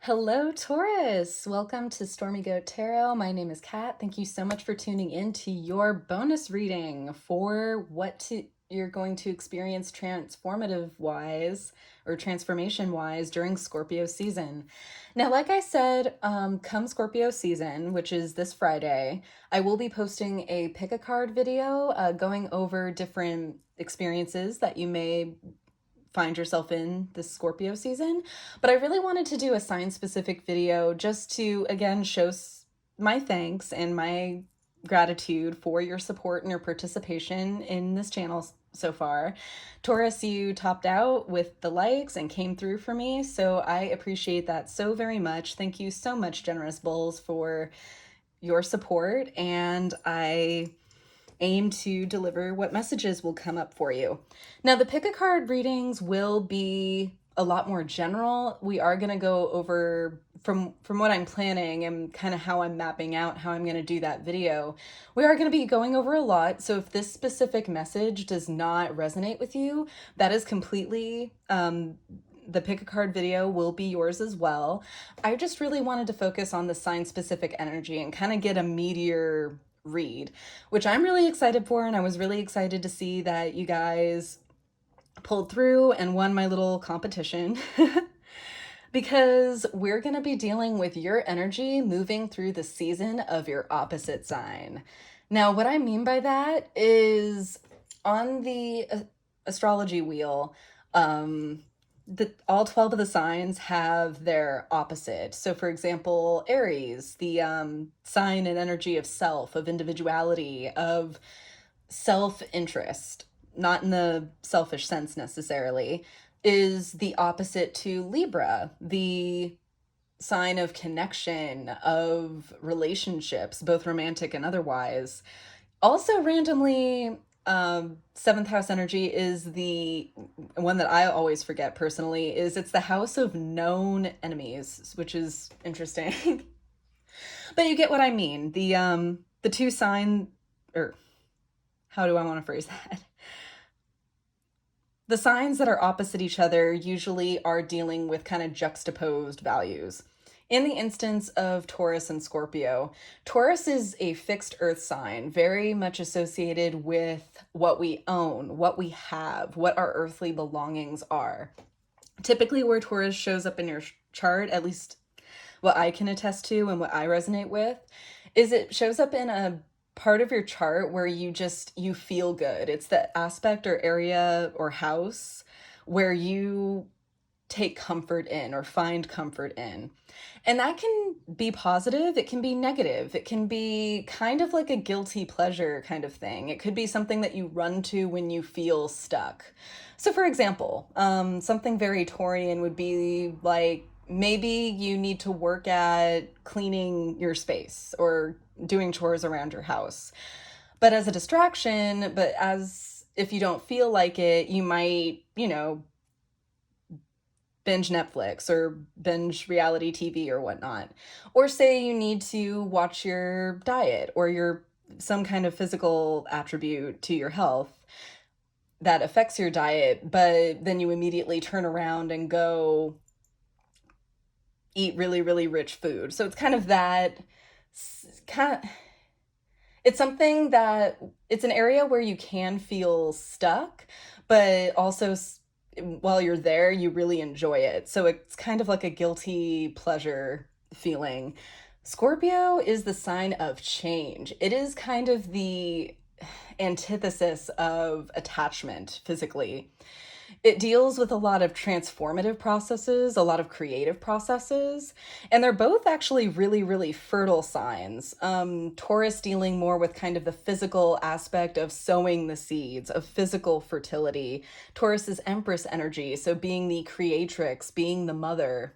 Hello, Taurus. Welcome to Stormy Goat Tarot. My name is Kat. Thank you so much for tuning in to your bonus reading for you're going to experience transformative wise or transformation wise during Scorpio season. Now, like I said, come Scorpio season, which is this Friday, I will be posting a pick a card video going over different experiences that you may find yourself in this Scorpio season. But I really wanted to do a sign specific video just to, again, show my thanks and my gratitude for your support and your participation in this channel so far. Taurus, you topped out with the likes and came through for me, so I appreciate that so very much. Thank you so much, Generous Bulls, for your support, and I aim to deliver what messages will come up for you. Now, the pick a card readings will be a lot more general. We are going to go over from what I'm planning and kind of how I'm mapping out how I'm going to do that video. We are going to be going over a lot. So if this specific message does not resonate with you, that is completely the pick a card video will be yours as well. I just really wanted to focus on the sign specific energy and kind of get a meatier read, which I'm really excited for. And I was really excited to see that you guys pulled through and won my little competition because we're going to be dealing with your energy moving through the season of your opposite sign. Now, what I mean by that is on the astrology wheel, all 12 of the signs have their opposite. So for example, Aries, the sign and energy of self, of individuality, of self-interest, not in the selfish sense necessarily, is the opposite to Libra, the sign of connection, of relationships, both romantic and otherwise. Also randomly, seventh house energy is the one that I always forget personally, it's the house of known enemies, which is interesting. But you get what I mean. The two sign, or how do I want to phrase that? The signs that are opposite each other usually are dealing with kind of juxtaposed values. In the instance of Taurus and Scorpio, Taurus is a fixed earth sign, very much associated with what we own, what we have, what our earthly belongings are. Typically, where Taurus shows up in your chart, at least what I can attest to and what I resonate with, is it shows up in a part of your chart where you feel good. It's the aspect or area or house where you take comfort in or find comfort in. And that can be positive, it can be negative, it can be kind of like a guilty pleasure kind of thing. It could be something that you run to when you feel stuck. So for example, something very Taurian would be like, maybe you need to work at cleaning your space or doing chores around your house. But as a distraction, but as if you don't feel like it, you might, binge Netflix or binge reality TV or whatnot. Or say you need to watch your diet or some kind of physical attribute to your health that affects your diet, but then you immediately turn around and go eat really, really rich food. So it's kind of that it's something that it's an area where you can feel stuck, but also while you're there, you really enjoy it. So it's kind of like a guilty pleasure feeling. Scorpio is the sign of change. It is kind of the antithesis of attachment physically. It deals with a lot of transformative processes, a lot of creative processes, and they're both actually really, really fertile signs. Taurus dealing more with kind of the physical aspect of sowing the seeds, of physical fertility. Taurus is Empress energy, so being the creatrix, being the mother.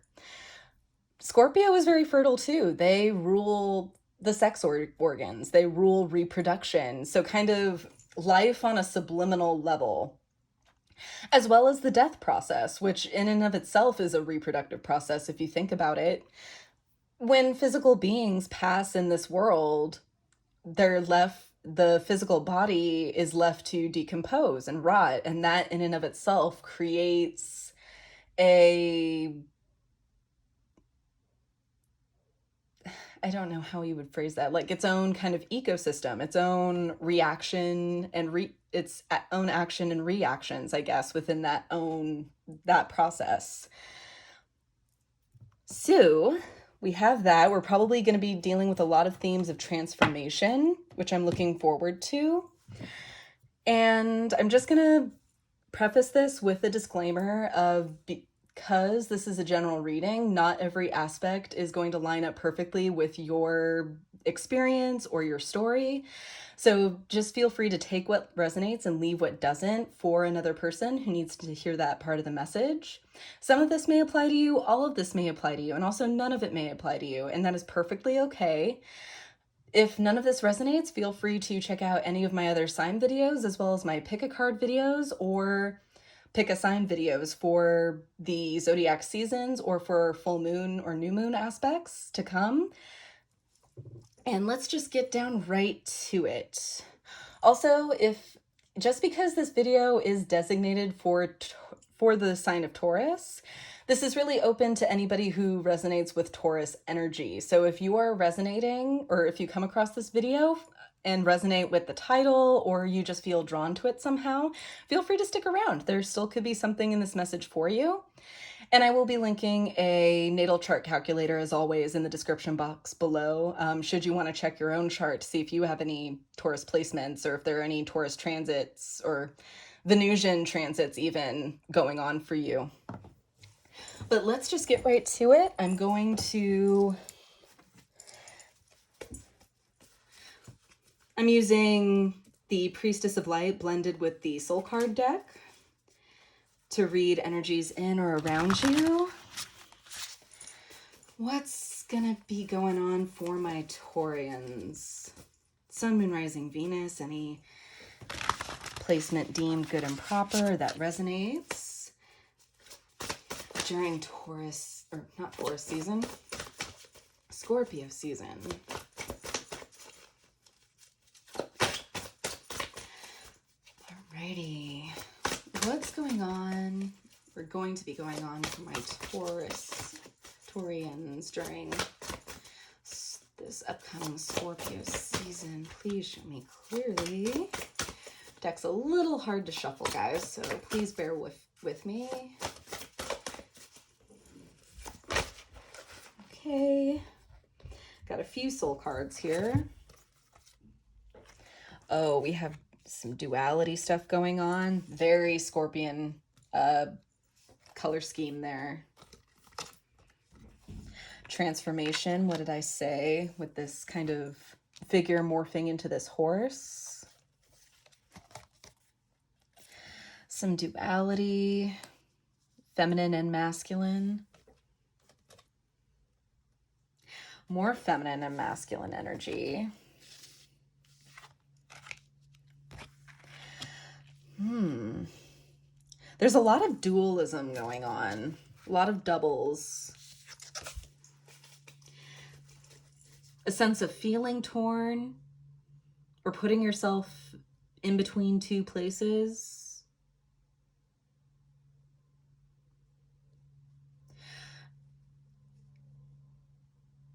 Scorpio is very fertile too. They rule the sex organs, they rule reproduction, so kind of life on a subliminal level, as well as the death process, which in and of itself is a reproductive process if you think about it. When physical beings pass in this world, the physical body is left to decompose and rot, and that in and of itself creates a I don't know how you would phrase that, like its own kind of ecosystem, its own reaction and its own action and reactions, I guess, within that process. So we have that. We're probably going to be dealing with a lot of themes of transformation, which I'm looking forward to. And I'm just going to preface this with a disclaimer of, because this is a general reading, not every aspect is going to line up perfectly with your experience or your story. So just feel free to take what resonates and leave what doesn't for another person who needs to hear that part of the message. Some of this may apply to you, all of this may apply to you, and also none of it may apply to you, and that is perfectly okay. If none of this resonates, feel free to check out any of my other sign videos, as well as my pick a card videos or pick a sign videos for the zodiac seasons or for full moon or new moon aspects to come. And let's just get down right to it. Also, just because this video is designated for the sign of Taurus, this is really open to anybody who resonates with Taurus energy. So if you are resonating, or if you come across this video and resonate with the title, or you just feel drawn to it somehow, feel free to stick around. There still could be something in this message for you. And I will be linking a natal chart calculator, as always, in the description box below, should you want to check your own chart to see if you have any Taurus placements, or if there are any Taurus transits or Venusian transits even going on for you. But let's just get right to it. I'm using the Priestess of Light blended with the Soul Card deck to read energies in or around you. What's gonna be going on for my Taurians? Sun, Moon, Rising, Venus, any placement deemed good and proper that resonates during Taurus, or not Taurus season, Scorpio season. Alrighty. What's going on, or going to be going on for my Taurians during this upcoming Scorpio season? Please show me clearly. Deck's a little hard to shuffle, guys, so please bear with me. Okay. Got a few soul cards here. Oh, we have some duality stuff going on. Very Scorpion color scheme there. Transformation, what did I say? With this kind of figure morphing into this horse. Some duality, feminine and masculine. More feminine and masculine energy. There's a lot of dualism going on, a lot of doubles. A sense of feeling torn or putting yourself in between two places.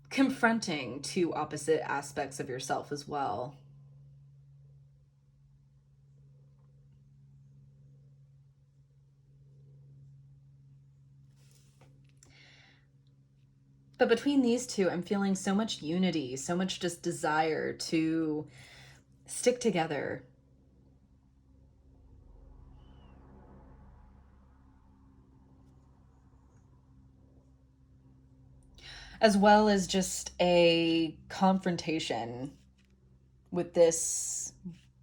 Confronting two opposite aspects of yourself as well. But between these two, I'm feeling so much unity, so much just desire to stick together. As well as just a confrontation with this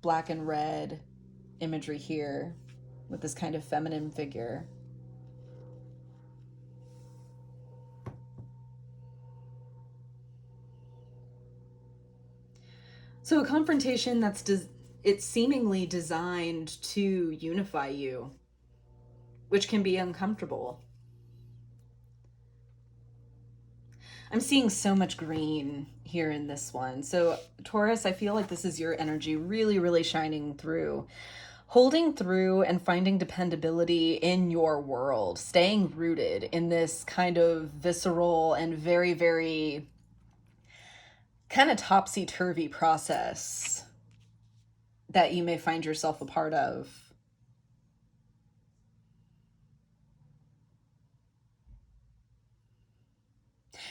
black and red imagery here, with this kind of feminine figure. So a confrontation that's it's seemingly designed to unify you, which can be uncomfortable. I'm seeing so much green here in this one. So Taurus, I feel like this is your energy really, really shining through. Holding through and finding dependability in your world, staying rooted in this kind of visceral and very, very kind of topsy-turvy process that you may find yourself a part of.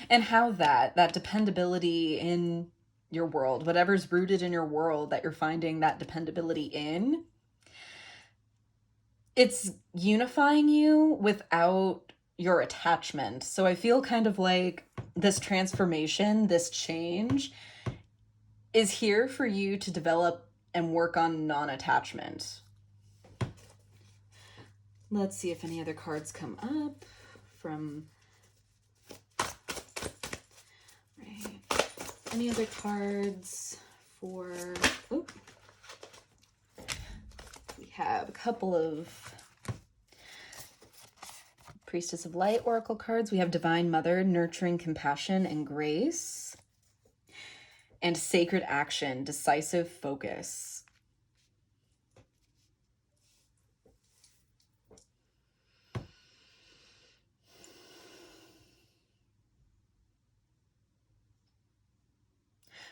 And how that dependability in your world, whatever's rooted in your world that you're finding that dependability in, it's unifying you without your attachment. So I feel kind of like this transformation, this change is here for you to develop and work on non-attachment. Let's see if any other cards come up from... Right. Any other cards for... Oh. We have a couple of Priestess of Light Oracle cards. We have Divine Mother, Nurturing Compassion and Grace. And Sacred Action, Decisive Focus.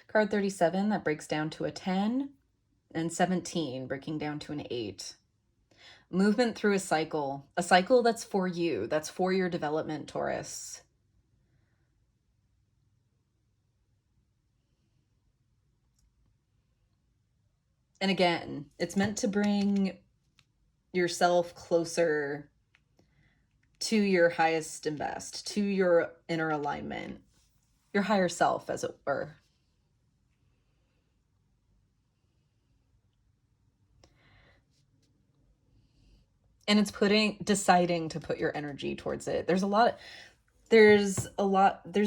Card 37, that breaks down to a 10. And 17, breaking down to an 8. Movement through a cycle that's for you, that's for your development, Taurus. And again, it's meant to bring yourself closer to your highest and best, to your inner alignment, your higher self, as it were. And it's deciding to put your energy towards it. There's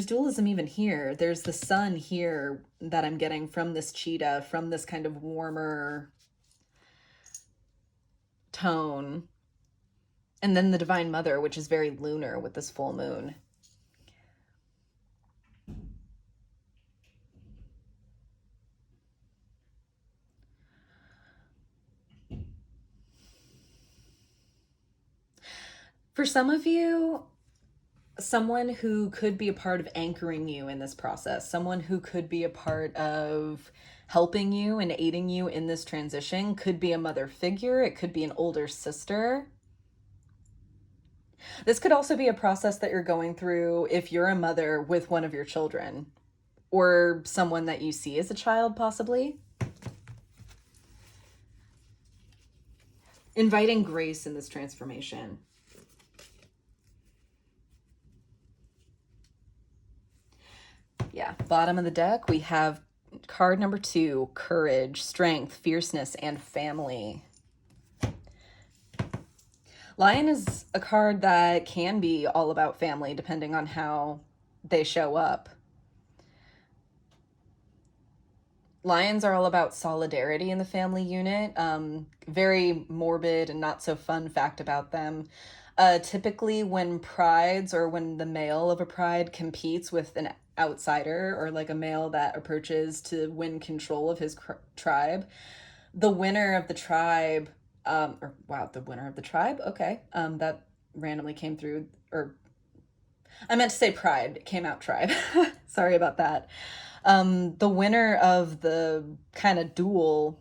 dualism even here. There's the sun here that I'm getting from this cheetah, from this kind of warmer tone. And then the Divine Mother, which is very lunar with this full moon. For some of you, someone who could be a part of anchoring you in this process, someone who could be a part of helping you and aiding you in this transition, could be a mother figure. It could be an older sister. This could also be a process that you're going through if you're a mother with one of your children, or someone that you see as a child, possibly. Inviting grace in this transformation. Yeah, bottom of the deck, we have card number 2, Courage, Strength, Fierceness, and Family. Lion is a card that can be all about family, depending on how they show up. Lions are all about solidarity in the family unit. Very morbid and not so fun fact about them. Typically when prides, or when the male of a pride competes with an outsider, or like a male that approaches to win control of his tribe, the winner of the tribe, the winner of the tribe, okay, that randomly came through, or I meant to say pride, it came out tribe. Sorry about that. The winner of the kind of duel,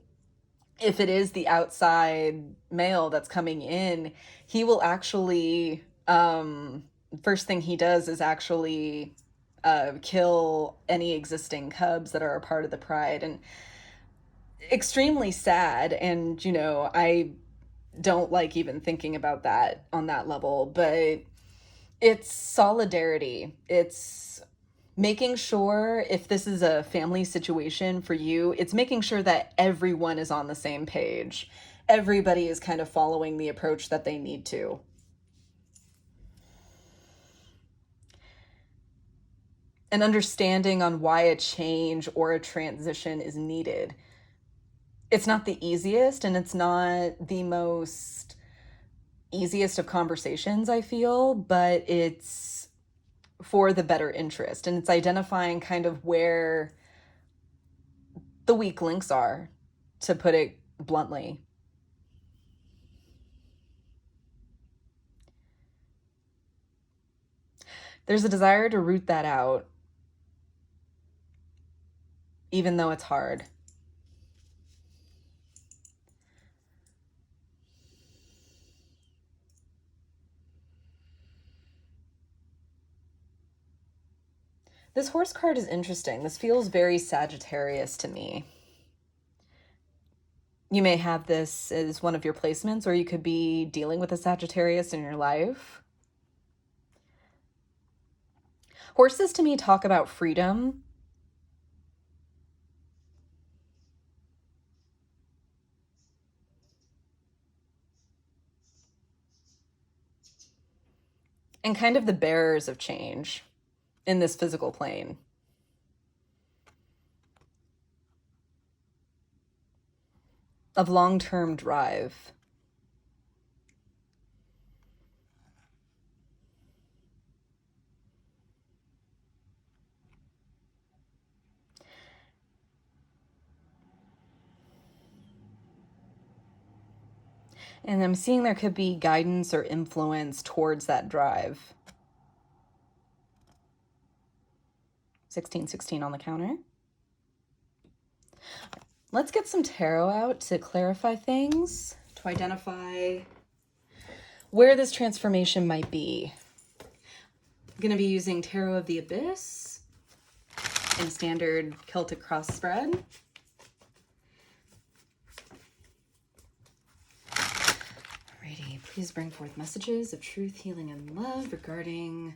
if it is the outside male that's coming in, he will actually, first thing he does is actually kill any existing cubs that are a part of the pride. And extremely sad. And, I don't like even thinking about that on that level, but it's solidarity. It's making sure, if this is a family situation for you, it's making sure that everyone is on the same page. Everybody is kind of following the approach that they need to. And understanding on why a change or a transition is needed. It's not the easiest, and it's not the most easiest of conversations, I feel, but it's for the better interest. And it's identifying kind of where the weak links are, to put it bluntly. There's a desire to root that out. even though it's hard. This horse card is interesting. This feels very Sagittarius to me. You may have this as one of your placements, or you could be dealing with a Sagittarius in your life. Horses to me talk about freedom. And kind of the bearers of change in this physical plane. Of long-term drive. And I'm seeing there could be guidance or influence towards that drive. 1616 on the counter. Let's get some tarot out to clarify things, to identify where this transformation might be. I'm going to be using Tarot of the Abyss in standard Celtic cross spread. Alrighty, please bring forth messages of truth, healing, and love regarding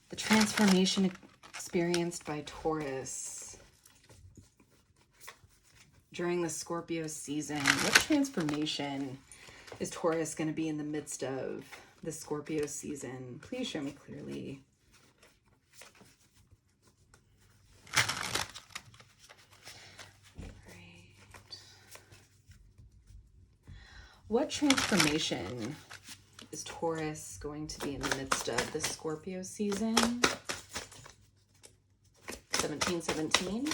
the transformation experienced by Taurus during the Scorpio season. What transformation is Taurus going to be in the midst of the Scorpio season? Please show me clearly. Right. What transformation is Taurus going to be in the midst of the Scorpio season? 1717.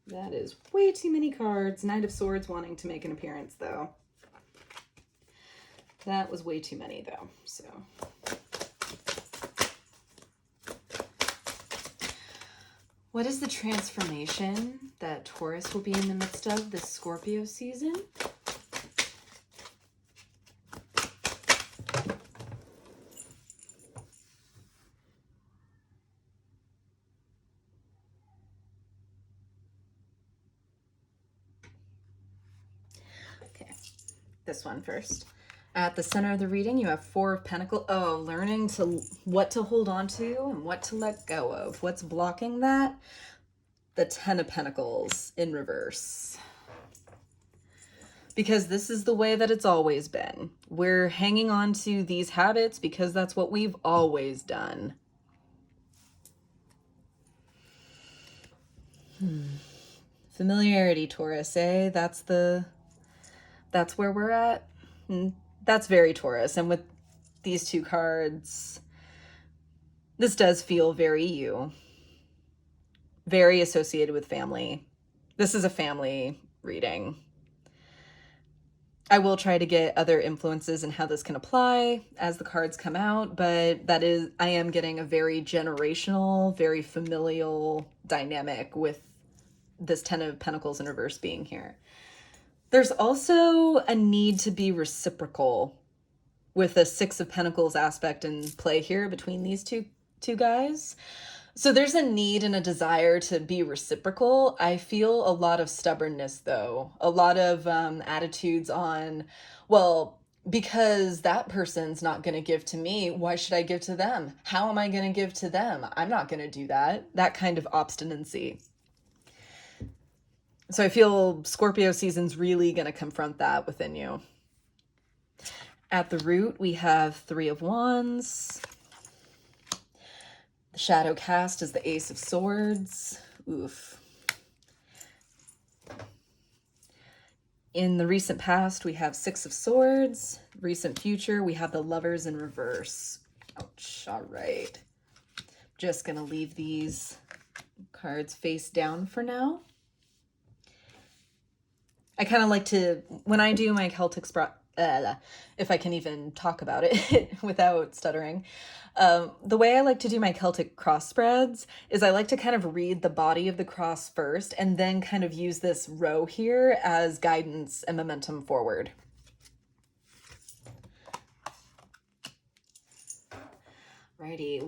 That is way too many cards. Knight of Swords wanting to make an appearance, though. That was way too many, though. So, what is the transformation that Taurus will be in the midst of this Scorpio season? This one first. At the center of the reading, you have Four of Pentacles. Oh, learning what to hold on to and what to let go of. What's blocking that? The Ten of Pentacles in reverse. Because this is the way that it's always been. We're hanging on to these habits because that's what we've always done. Familiarity, Taurus, eh? That's where we're at. That's very Taurus. And with these two cards, this does feel very you. Very associated with family. This is a family reading. I will try to get other influences and how this can apply as the cards come out, but I am getting a very generational, very familial dynamic with this Ten of Pentacles in reverse being here. There's also a need to be reciprocal with the Six of Pentacles aspect in play here between these two guys. So there's a need and a desire to be reciprocal. I feel a lot of stubbornness, though. A lot of attitudes on, well, because that person's not going to give to me, why should I give to them? How am I going to give to them? I'm not going to do that. That kind of obstinacy. So I feel Scorpio season's really going to confront that within you. At the root, we have Three of Wands. The shadow cast is the Ace of Swords. Oof. In the recent past, we have Six of Swords. Recent future, we have the Lovers in reverse. Ouch. All right. Just going to leave these cards face down for now. I kind of like to, when I do my Celtic if I can even talk about it without stuttering. The way I like to do my Celtic cross spreads is I like to kind of read the body of the cross first and then kind of use this row here as guidance and momentum forward. Righty,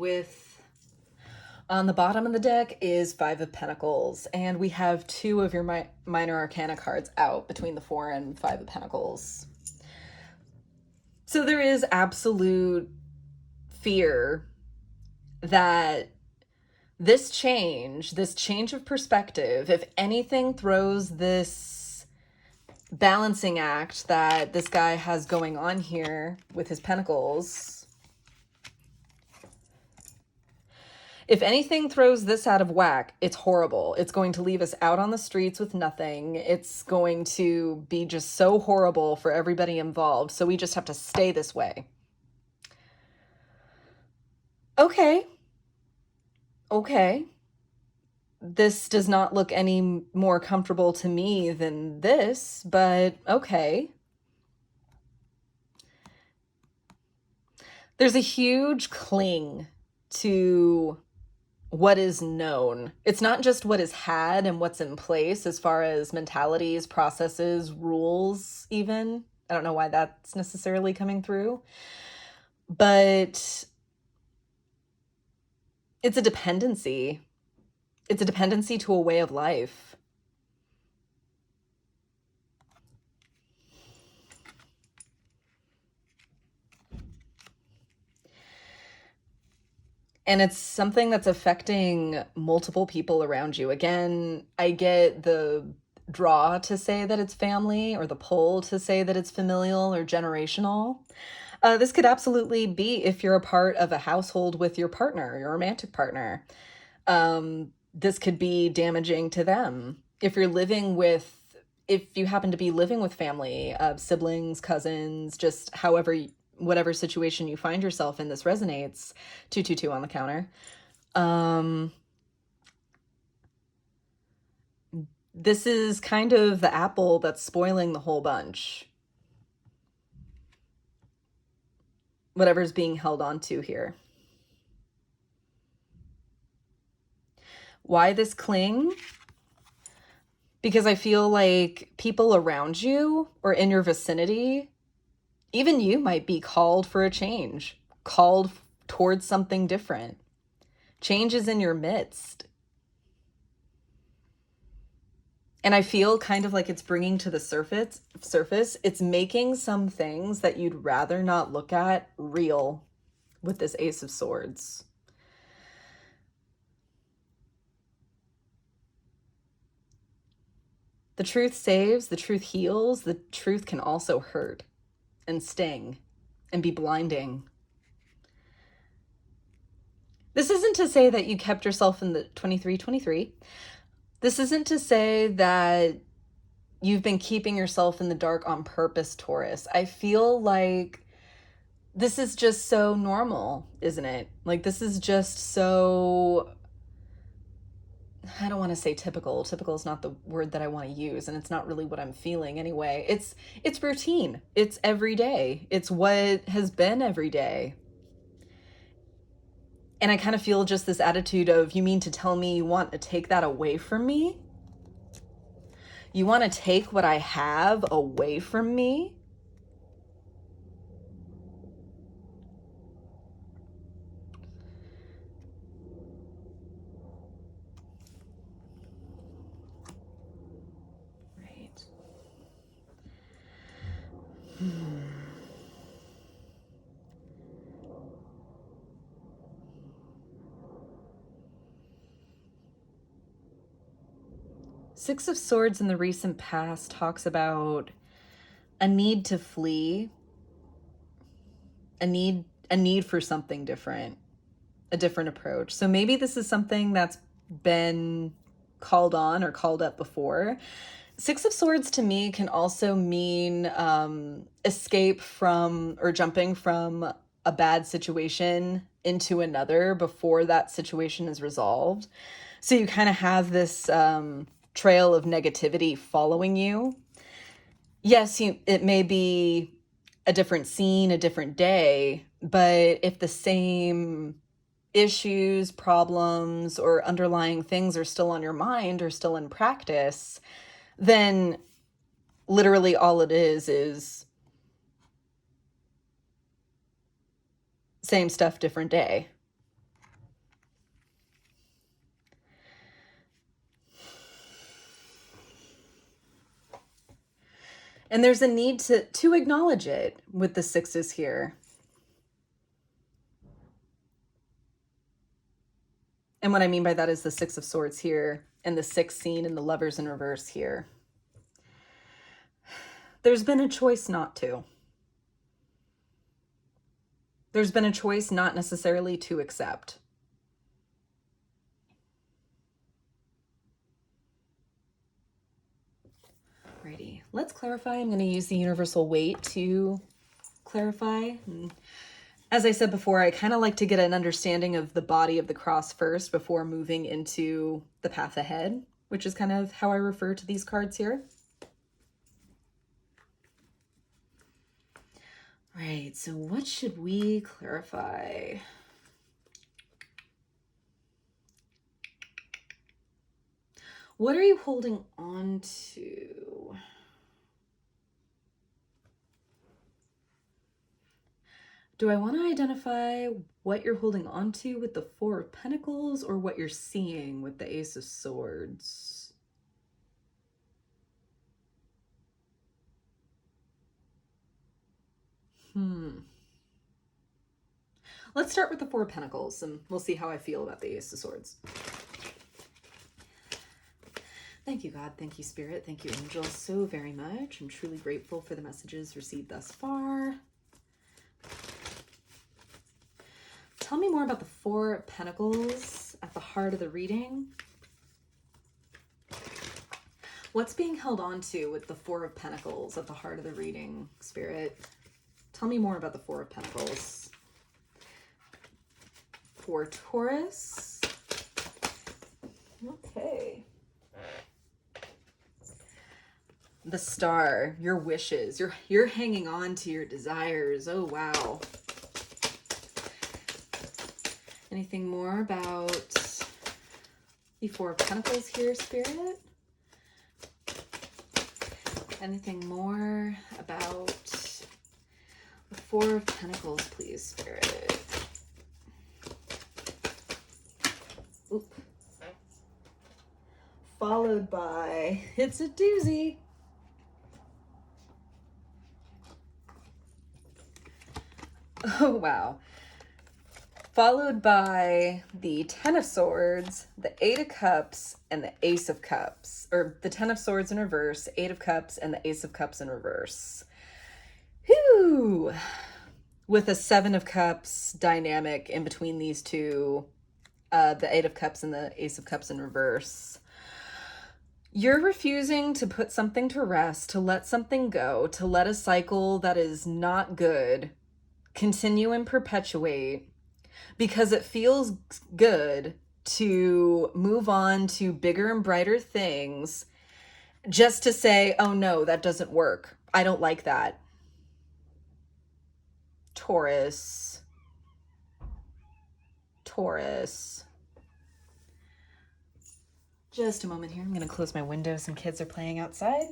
on the bottom of the deck is Five of Pentacles, and we have two of your minor arcana cards out between the Four and Five of Pentacles. So there is absolute fear that this change of perspective, if anything throws this balancing act that this guy has going on here with his pentacles, if anything throws this out of whack, it's horrible. It's going to leave us out on the streets with nothing. It's going to be just so horrible for everybody involved. So we just have to stay this way. Okay. This does not look any more comfortable to me than this, but okay. There's a huge cling to what is known. It's not just what is had and what's in place as far as mentalities, processes, rules, even. I don't know why that's necessarily coming through. But it's a dependency. It's a dependency to a way of life. And it's something that's affecting multiple people around you. Again, I get the draw to say that it's family or the pull to say that it's familial or generational. This could absolutely be if you're a part of a household with your partner, your romantic partner. This could be damaging to them. If you happen to be living with family, siblings, cousins, just whatever situation you find yourself in, this resonates. 222 on the counter. This is kind of the apple that's spoiling the whole bunch. Whatever's being held on to here. Why this cling? Because I feel like people around you or in your vicinity, even you might be called for a change, called towards something different. Change is in your midst. And I feel kind of like it's bringing to the surface. It's making some things that you'd rather not look at real with this Ace of Swords. The truth saves, the truth heals, the truth can also hurt and sting and be blinding. This isn't to say that you kept yourself in the 23. This isn't to say that you've been keeping yourself in the dark on purpose, Taurus. I feel like this is just so normal, isn't it? Like, this is just so, I don't want to say typical. Typical is not the word that I want to use, and it's not really what I'm feeling anyway. It's routine. It's every day. It's what has been every day. And I kind of feel just this attitude of, you mean to tell me you want to take that away from me? You want to take what I have away from me? Right. Six of Swords in the recent past talks about a need to flee, a need for something different, a different approach. So maybe this is something that's been called on or called up before. Six of Swords to me can also mean escape from or jumping from a bad situation into another before that situation is resolved. So you kind of have this trail of negativity following you. Yes, it may be a different scene, a different day. But if the same issues, problems, or underlying things are still on your mind or still in practice, then literally all it is same stuff, different day. And there's a need to acknowledge it with the sixes here. And what I mean by that is the Six of Swords here and the sixth scene and the Lovers in reverse here. There's been a choice not to. There's been a choice not necessarily to accept. Alrighty, let's clarify. I'm going to use the universal weight to clarify. And as I said before, I kind of like to get an understanding of the body of the cross first before moving into the path ahead, which is kind of how I refer to these cards here. All right, so what should we clarify? What are you holding on to? Do I want to identify what you're holding on to with the Four of Pentacles or what you're seeing with the Ace of Swords? Let's start with the Four of Pentacles and we'll see how I feel about the Ace of Swords. Thank you, God. Thank you, Spirit. Thank you, Angels, so very much. I'm truly grateful for the messages received thus far. Tell me more about the Four of Pentacles at the heart of the reading. What's being held on to with the Four of Pentacles at the heart of the reading, Spirit? Tell me more about the Four of Pentacles. For Taurus. Okay. The Star, your wishes. You're hanging on to your desires. Oh, wow. Anything more about the Four of Pentacles here, Spirit? Anything more about the Four of Pentacles, please, Spirit? Oop. Followed by, it's a doozy. Oh, wow. Followed by the Ten of Swords, the Eight of Cups, and the Ace of Cups. Or the Ten of Swords in reverse, Eight of Cups, and the Ace of Cups in reverse. Whew! With a Seven of Cups dynamic in between these two, the Eight of Cups and the Ace of Cups in reverse. You're refusing to put something to rest, to let something go, to let a cycle that is not good continue and perpetuate because it feels good to move on to bigger and brighter things just to say, oh no, that doesn't work. I don't like that. Taurus. Just a moment here. I'm going to close my window. Some kids are playing outside.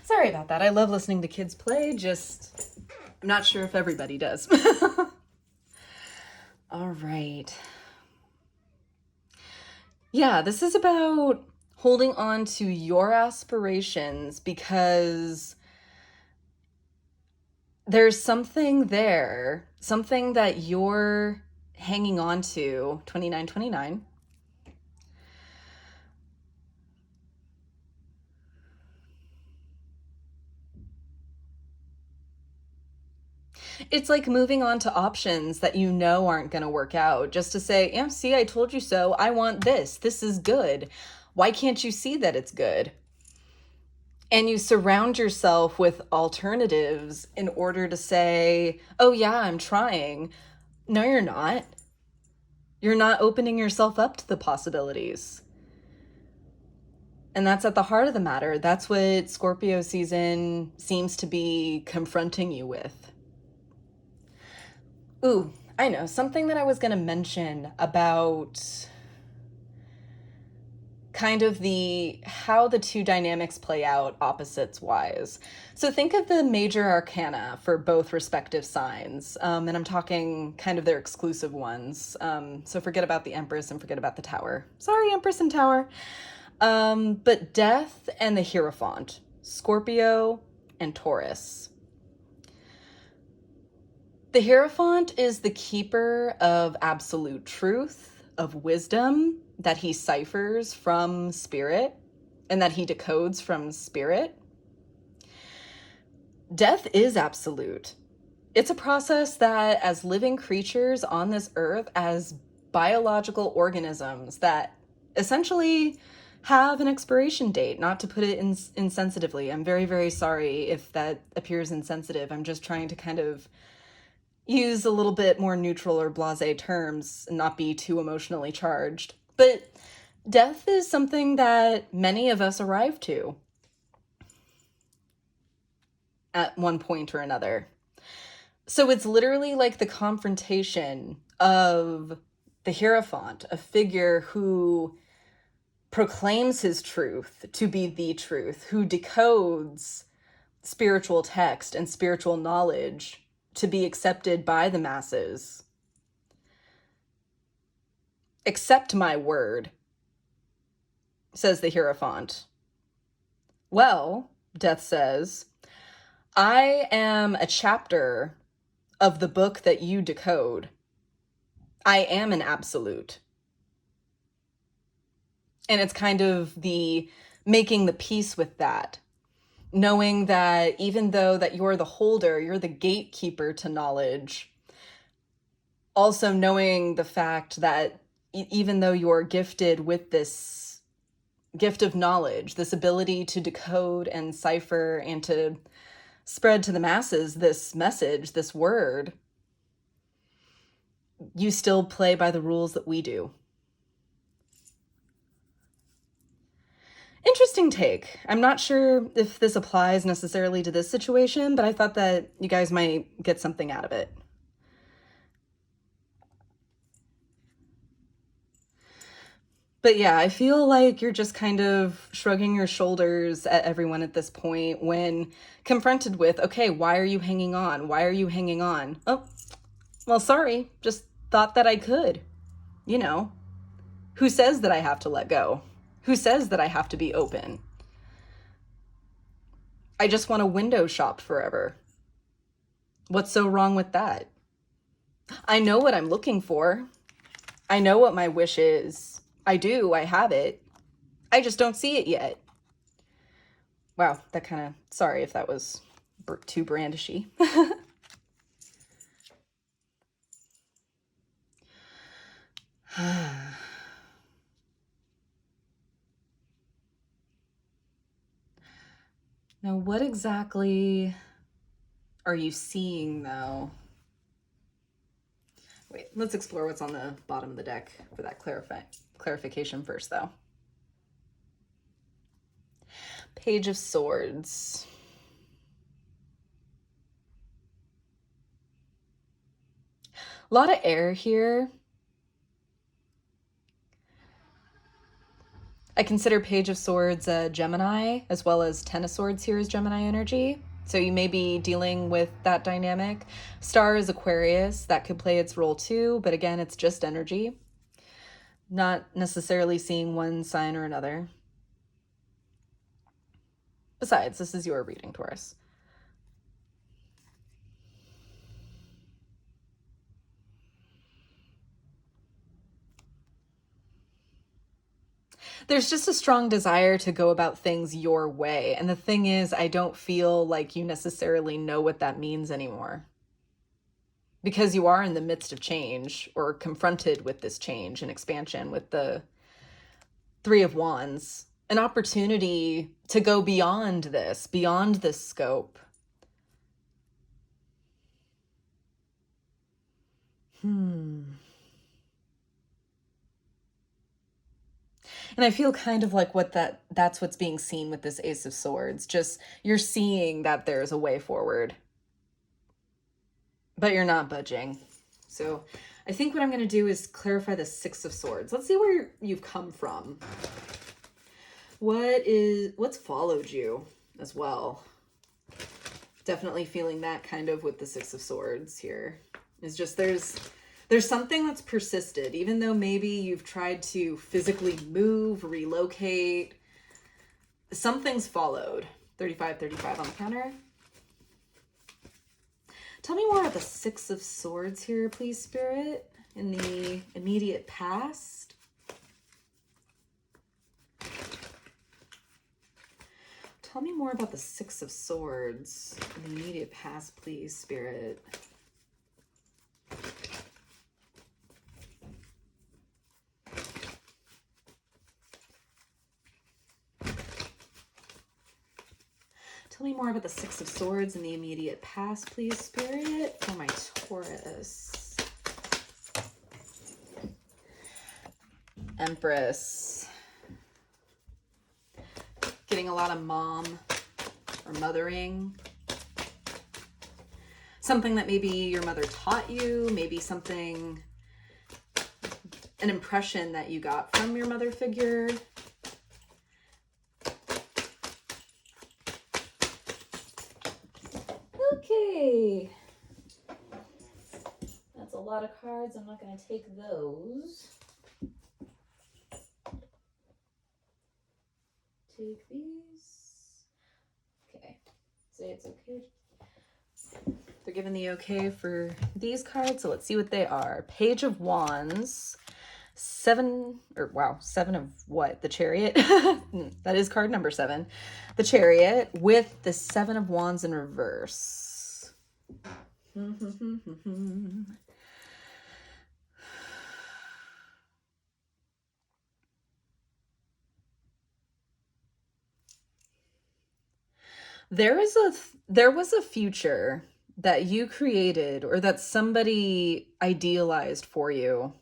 Sorry about that. I love listening to kids play. Just, I'm not sure if everybody does. All right. Yeah, this is about holding on to your aspirations because there's something there, something that you're hanging on to. 2929. It's like moving on to options that you know aren't going to work out just to say, yeah, see, I told you so. I want this. This is good. Why can't you see that it's good? And you surround yourself with alternatives in order to say, oh yeah, I'm trying. No, you're not. You're not opening yourself up to the possibilities. And that's at the heart of the matter. That's what Scorpio season seems to be confronting you with. Ooh, I know, something that I was going to mention about kind of how the two dynamics play out opposites wise. So think of the major arcana for both respective signs, and I'm talking kind of their exclusive ones. So forget about the Empress and forget about the Tower. Sorry, Empress and Tower. But Death and the Hierophant, Scorpio and Taurus. The Hierophant is the keeper of absolute truth, of wisdom that he ciphers from spirit and that he decodes from spirit. Death is absolute. It's a process that, as living creatures on this earth, as biological organisms that essentially have an expiration date, not to put it insensitively. I'm very, very sorry if that appears insensitive. I'm just trying to kind of use a little bit more neutral or blasé terms and not be too emotionally charged. But death is something that many of us arrive to at one point or another. So it's literally like the confrontation of the Hierophant, a figure who proclaims his truth to be the truth, who decodes spiritual text and spiritual knowledge to be accepted by the masses. Accept my word, says the Hierophant. Well, Death says, I am a chapter of the book that you decode. I am an absolute. And it's kind of the making the peace with that. Knowing that even though that you're the holder, you're the gatekeeper to knowledge, also knowing the fact that even though you're gifted with this gift of knowledge, this ability to decode and cipher and to spread to the masses this message, this word, you still play by the rules that we do. Interesting take. I'm not sure if this applies necessarily to this situation, but I thought that you guys might get something out of it. But yeah, I feel like you're just kind of shrugging your shoulders at everyone at this point when confronted with, okay, why are you hanging on? Why are you hanging on? Oh, well, sorry, just thought that I could. You know, who says that I have to let go? Who says that I have to be open? I just want to window shop forever. What's so wrong with that? I know what I'm looking for. I know what my wish is. I do, I have it. I just don't see it yet. Wow, that kind of, sorry if that was too brandishy. Now, what exactly are you seeing, though? Wait, let's explore what's on the bottom of the deck for that clarification first, though. Page of Swords. A lot of air here. I consider Page of Swords Gemini, as well as Ten of Swords here is Gemini energy. So you may be dealing with that dynamic. Star is Aquarius. That could play its role too, but again, it's just energy. Not necessarily seeing one sign or another. Besides, this is your reading, Taurus. There's just a strong desire to go about things your way. And the thing is, I don't feel like you necessarily know what that means anymore. Because you are in the midst of change or confronted with this change and expansion with the Three of Wands. An opportunity to go beyond this scope. And I feel kind of like that's what's being seen with this Ace of Swords. Just you're seeing that there's a way forward, but you're not budging. So I think what I'm going to do is clarify the Six of Swords. Let's see where you've come from. What's followed you as well? Definitely feeling that kind of with the Six of Swords here. It's just there's something that's persisted, even though maybe you've tried to physically move, relocate. Something's followed. 35 on the counter. Tell me more about the Six of Swords here, please, Spirit, in the immediate past. Tell me more about the Six of Swords in the immediate past, please, Spirit. Tell me more about the Six of Swords in the immediate past, please, Spirit, for my Taurus. Empress. Getting a lot of mom or mothering. Something that maybe your mother taught you, maybe something, an impression that you got from your mother figure. Okay. That's a lot of cards. I'm not going to take those. Take these. Okay. Say it's okay. They're giving the okay for these cards, so let's see what they are. Page of Wands. Seven of what? The Chariot. That is card number 7. The Chariot with the 7 of Wands in reverse. There was a future that you created or that somebody idealized for you.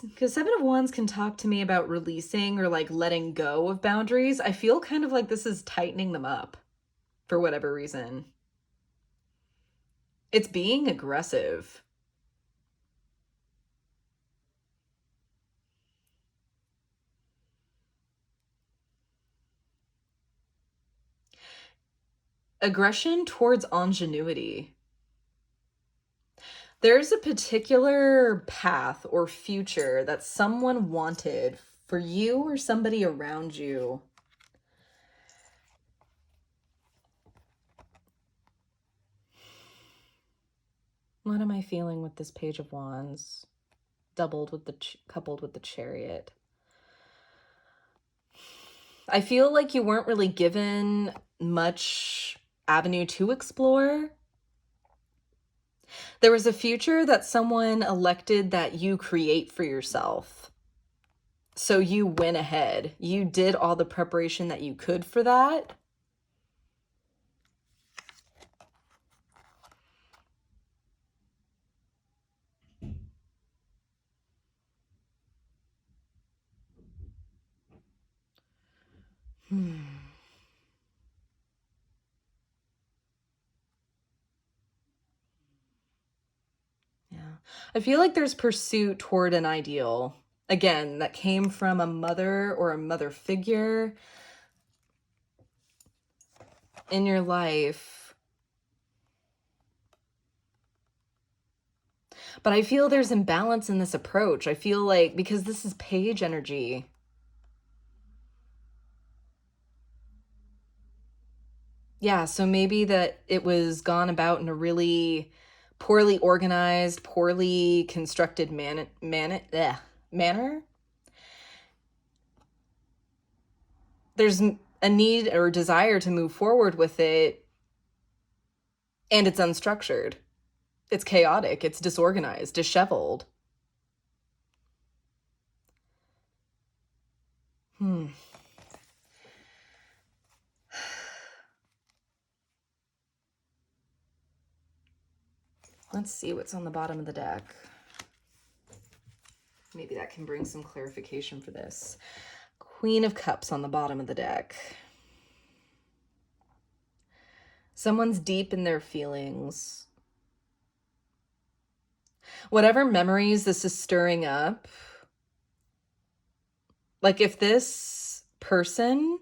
Because 7 of Wands can talk to me about releasing or like letting go of boundaries. I feel kind of like this is tightening them up for whatever reason. It's being aggressive. Aggression towards ingenuity. There's a particular path or future that someone wanted for you or somebody around you. What am I feeling with this Page of Wands? Coupled with the Chariot. I feel like you weren't really given much avenue to explore. There was a future that someone elected that you create for yourself. So you went ahead. You did all the preparation that you could for that. Yeah. I feel like there's pursuit toward an ideal, again, that came from a mother or a mother figure in your life. But I feel there's imbalance in this approach. I feel like, because this is Page energy. Yeah, so maybe that it was gone about in a really poorly organized, poorly constructed manner. There's a need or desire to move forward with it, and it's unstructured. It's chaotic, it's disorganized, disheveled. Let's see what's on the bottom of the deck. Maybe that can bring some clarification for this. Queen of Cups on the bottom of the deck. Someone's deep in their feelings. Whatever memories this is stirring up, like if this person,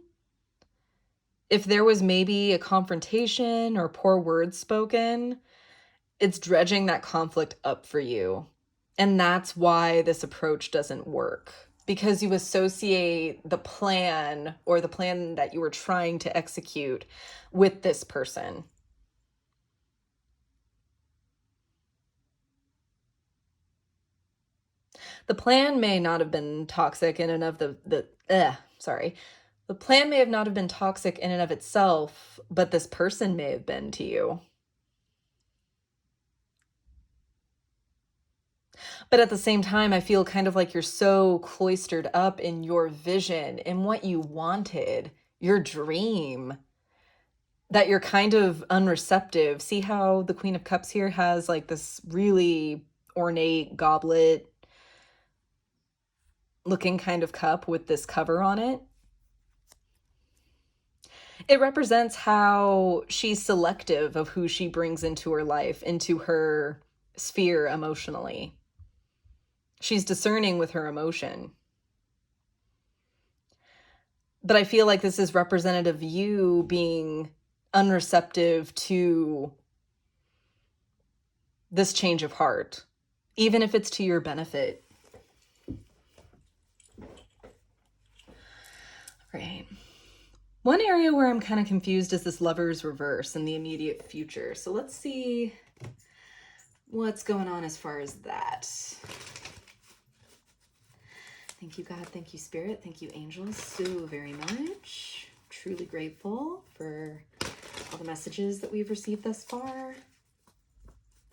if there was maybe a confrontation or poor words spoken, it's dredging that conflict up for you. And that's why this approach doesn't work. Because you associate the plan or the plan that you were trying to execute with this person. The plan may not have been toxic in and of the plan may have not have been toxic in and of itself, but this person may have been to you. But at the same time, I feel kind of like you're so cloistered up in your vision, in what you wanted, your dream, that you're kind of unreceptive. See how the Queen of Cups here has like this really ornate goblet looking kind of cup with this cover on it? It represents how she's selective of who she brings into her life, into her sphere emotionally. She's discerning with her emotion. But I feel like this is representative of you being unreceptive to this change of heart, even if it's to your benefit. Right. One area where I'm kind of confused is this Lover's reverse in the immediate future. So let's see what's going on as far as that. Thank you, God. Thank you, Spirit. Thank you, angels, so very much. Truly grateful for all the messages that we've received thus far.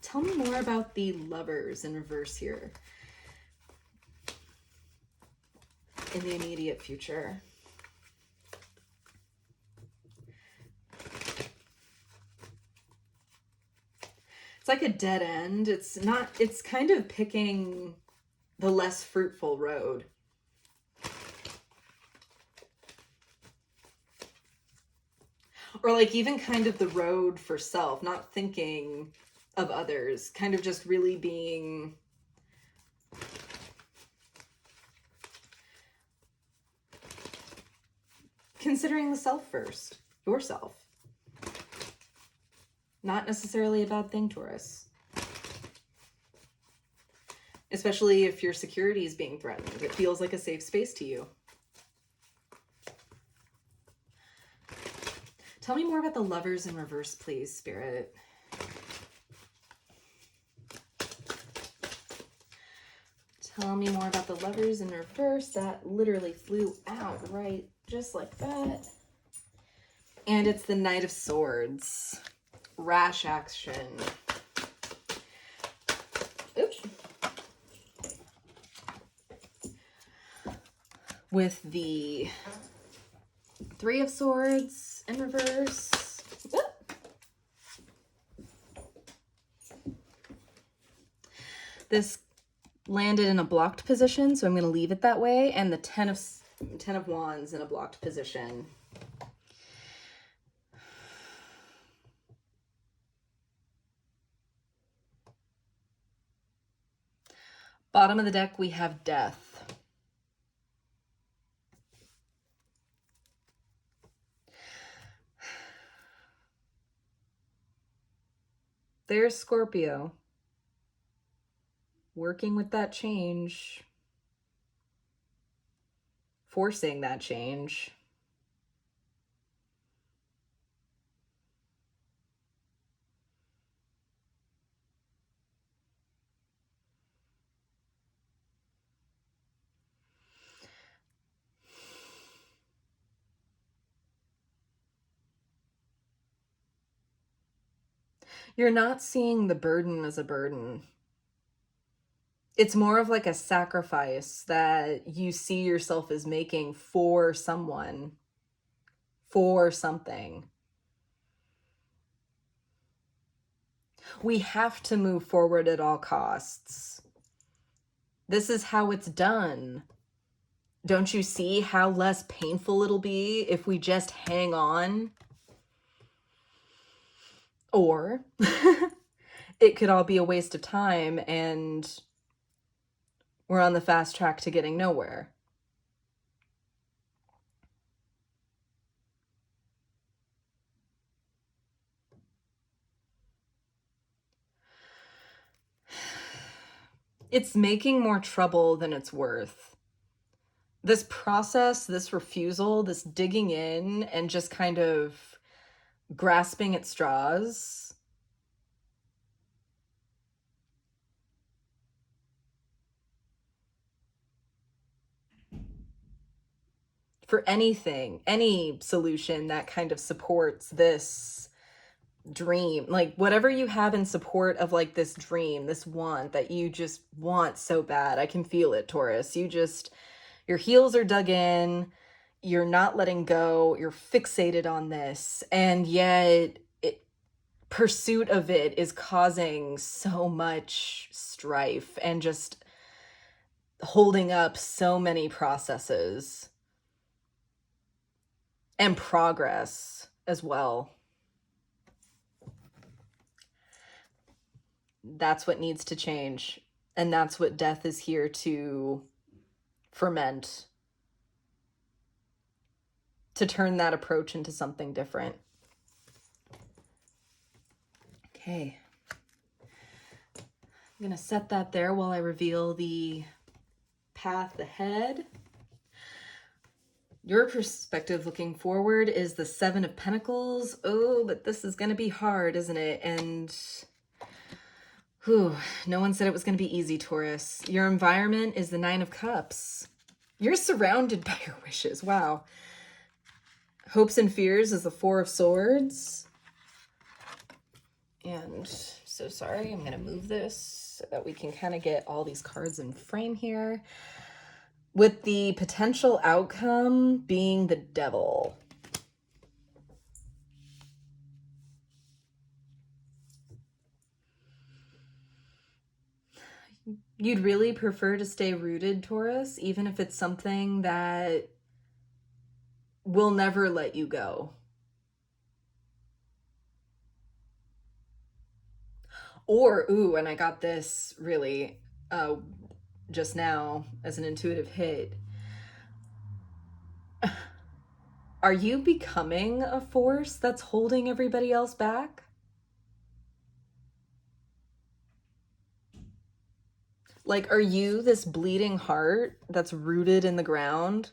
Tell me more about the Lovers in reverse here in the immediate future. It's like a dead end. It's kind of picking the less fruitful road. Or like even kind of the road for self, not thinking of others, kind of just really being considering the self first, yourself. Not necessarily a bad thing, Taurus. Especially if your security is being threatened. It feels like a safe space to you. Tell me more about the Lovers in reverse, please, Spirit. Tell me more about the Lovers in reverse. That literally flew out right just like that. And it's the Knight of Swords. Rash action. Oops. With the Three of Swords in reverse. Whoop. This landed in a blocked position, so I'm going to leave it that way. And the Ten of Wands in a blocked position. Bottom of the deck, we have Death. There's Scorpio. Working with that change. Forcing that change. You're not seeing the burden as a burden. It's more of like a sacrifice that you see yourself as making for someone, for something. We have to move forward at all costs. This is how it's done. Don't you see how less painful it'll be if we just hang on? Or it could all be a waste of time and we're on the fast track to getting nowhere. It's making more trouble than it's worth. This process, this refusal, this digging in and just kind of grasping at straws, for anything, any solution that kind of supports this dream, like whatever you have in support of like this dream, this want that you just want so bad. I can feel it, Taurus. Your heels are dug in, you're not letting go, you're fixated on this, and yet pursuit of it is causing so much strife and just holding up so many processes and progress as well. That's what needs to change. And that's what death is here to ferment, to turn that approach into something different. Okay. I'm going to set that there while I reveal the path ahead. Your perspective looking forward is the Seven of Pentacles. Oh, but this is going to be hard, isn't it? And no one said it was going to be easy, Taurus. Your environment is the Nine of Cups. You're surrounded by your wishes. Wow. Hopes and fears is the Four of Swords. And so sorry, I'm going to move this so that we can kind of get all these cards in frame here. With the potential outcome being the Devil. You'd really prefer to stay rooted, Taurus, even if it's something that will never let you go. Or, ooh, and I got this really just now as an intuitive hit. Are you becoming a force that's holding everybody else back? Like, are you this bleeding heart that's rooted in the ground,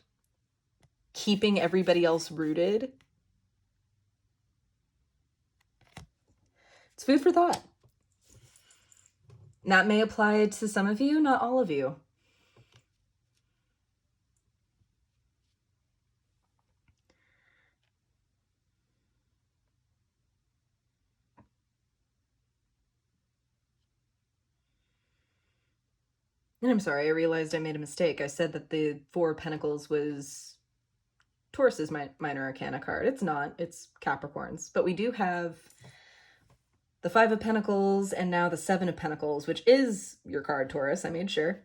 keeping everybody else rooted? It's food for thought. That may apply to some of you, not all of you. And I'm sorry, I realized I made a mistake. I said that the Four of Pentacles was Taurus's minor arcana card. It's not, it's Capricorn's. But we do have the Five of Pentacles and now the Seven of Pentacles, which is your card, Taurus. I made sure.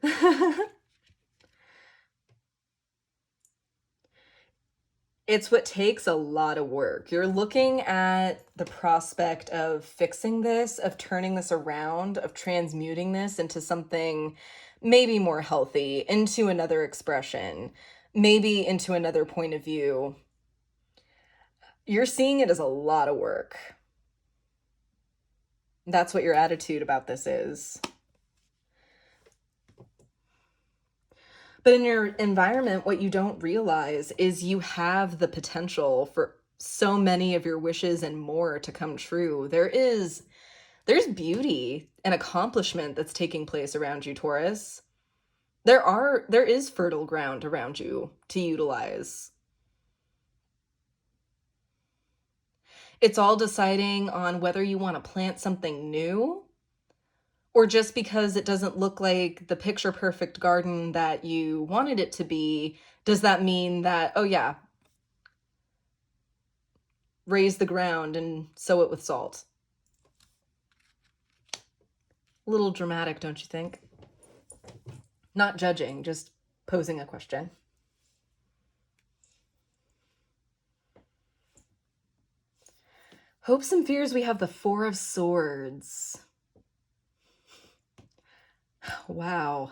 It's what takes a lot of work. You're looking at the prospect of fixing this, of turning this around, of transmuting this into something maybe more healthy, into another expression, maybe into another point of view. You're seeing it as a lot of work. That's what your attitude about this is. But in your environment, what you don't realize is you have the potential for so many of your wishes and more to come true. There's beauty and accomplishment that's taking place around you, Taurus. There is fertile ground around you to utilize. It's all deciding on whether you want to plant something new, or just because it doesn't look like the picture perfect garden that you wanted it to be, does that mean that, oh yeah, raise the ground and sow it with salt? A little dramatic, don't you think? Not judging, just posing a question. Hopes and fears, we have the Four of Swords. Wow.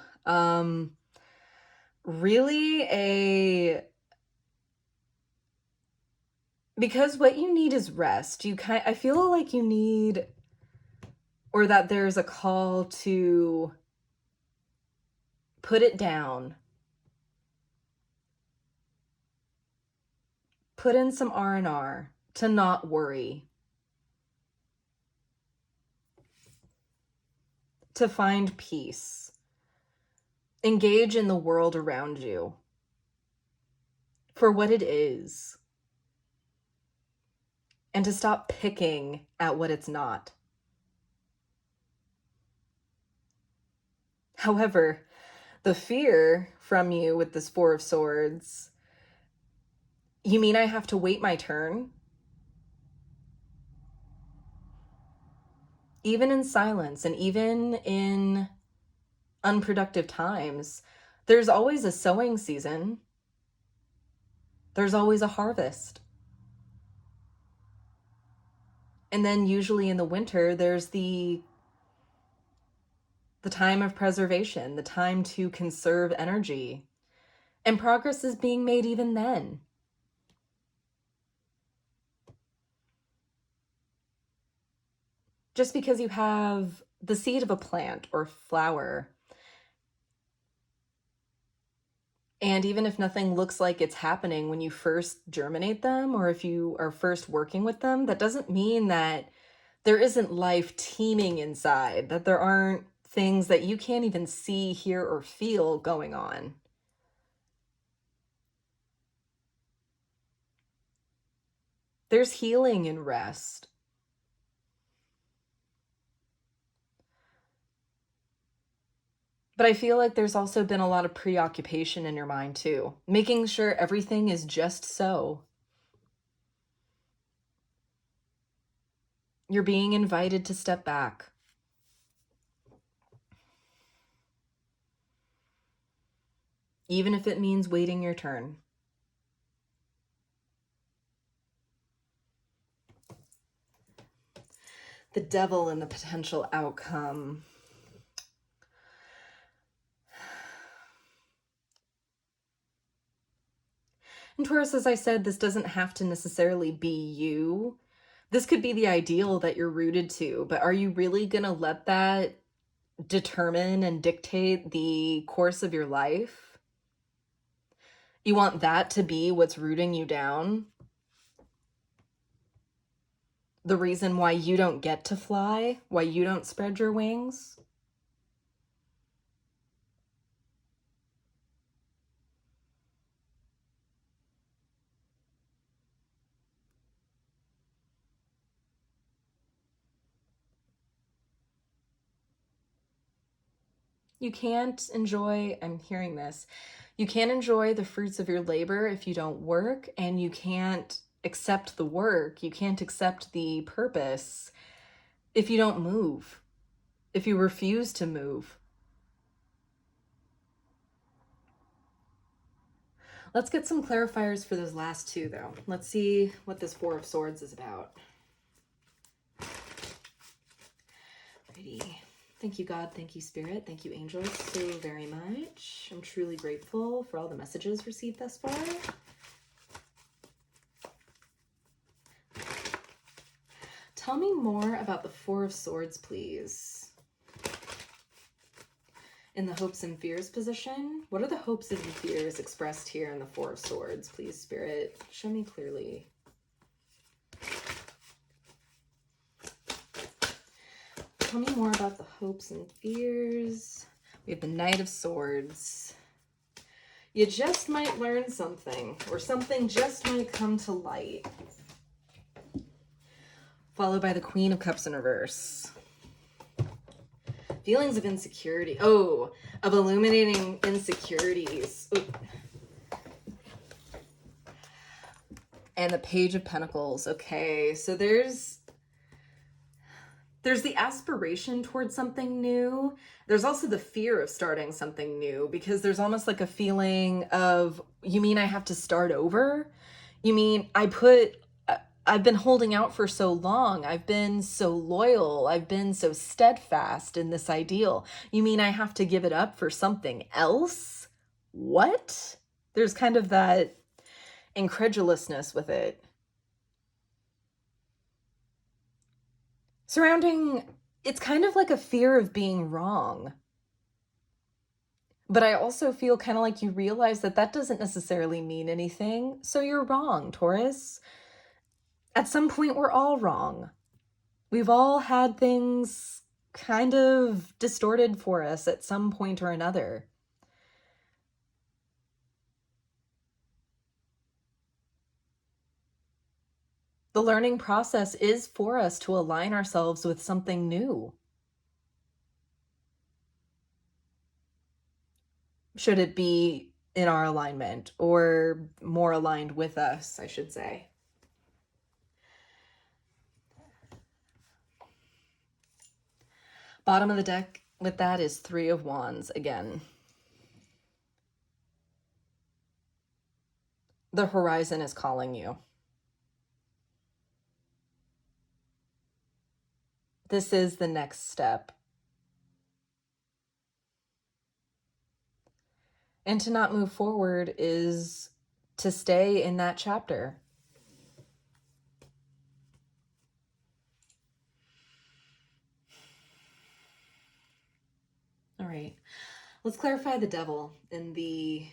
Really because what you need is rest. I feel like you need, or that there's a call to put it down. Put in some R&R, to not worry. To find peace. Engage in the world around you for what it is. And to stop picking at what it's not. However, the fear from you with this Four of Swords, you mean I have to wait my turn? Even in silence and even in unproductive times, there's always a sowing season. There's always a harvest. And then usually in the winter, there's the time of preservation, the time to conserve energy. And progress is being made even then. Just because you have the seed of a plant or flower, and even if nothing looks like it's happening when you first germinate them, or if you are first working with them, that doesn't mean that there isn't life teeming inside, that there aren't things that you can't even see, hear, or feel going on. There's healing and rest. But I feel like there's also been a lot of preoccupation in your mind too, making sure everything is just so. You're being invited to step back. Even if it means waiting your turn. The Devil and the potential outcome. And Taurus, as I said, this doesn't have to necessarily be you. This could be the ideal that you're rooted to, but are you really going to let that determine and dictate the course of your life? You want that to be what's rooting you down? The reason why you don't get to fly? Why you don't spread your wings? You can't enjoy, I'm hearing this, you can't enjoy the fruits of your labor if you don't work, and you can't accept the work, you can't accept the purpose if you don't move, if you refuse to move. Let's get some clarifiers for those last two, though. Let's see what this Four of Swords is about. Alrighty. Thank you, God. Thank you, Spirit. Thank you, angels, so very much. I'm truly grateful for all the messages received thus far. Tell me more about the Four of Swords, please. In the hopes and fears position, what are the hopes and fears expressed here in the Four of Swords? Please, Spirit, show me clearly. Tell me more about the hopes and fears. We have the Knight of Swords. You just might learn something, or something just might come to light. followed by the Queen of Cups in reverse. Feelings of insecurity. Oh, of illuminating insecurities. Ooh. And the Page of Pentacles. Okay, so there's the aspiration towards something new. There's also the fear of starting something new, because there's almost like a feeling of, you mean I have to start over? You mean I've been holding out for so long. I've been so loyal. I've been so steadfast in this ideal. You mean I have to give it up for something else? What? There's kind of that incredulousness with it. It's kind of like a fear of being wrong. But I also feel kind of like you realize that doesn't necessarily mean anything. So you're wrong, Taurus. At some point, we're all wrong. We've all had things kind of distorted for us at some point or another. The learning process is for us to align ourselves with something new. Should it be in our alignment, or more aligned with us, I should say. Bottom of the deck with that is Three of Wands again. The horizon is calling you. This is the next step. And to not move forward is to stay in that chapter. All right, let's clarify the Devil and the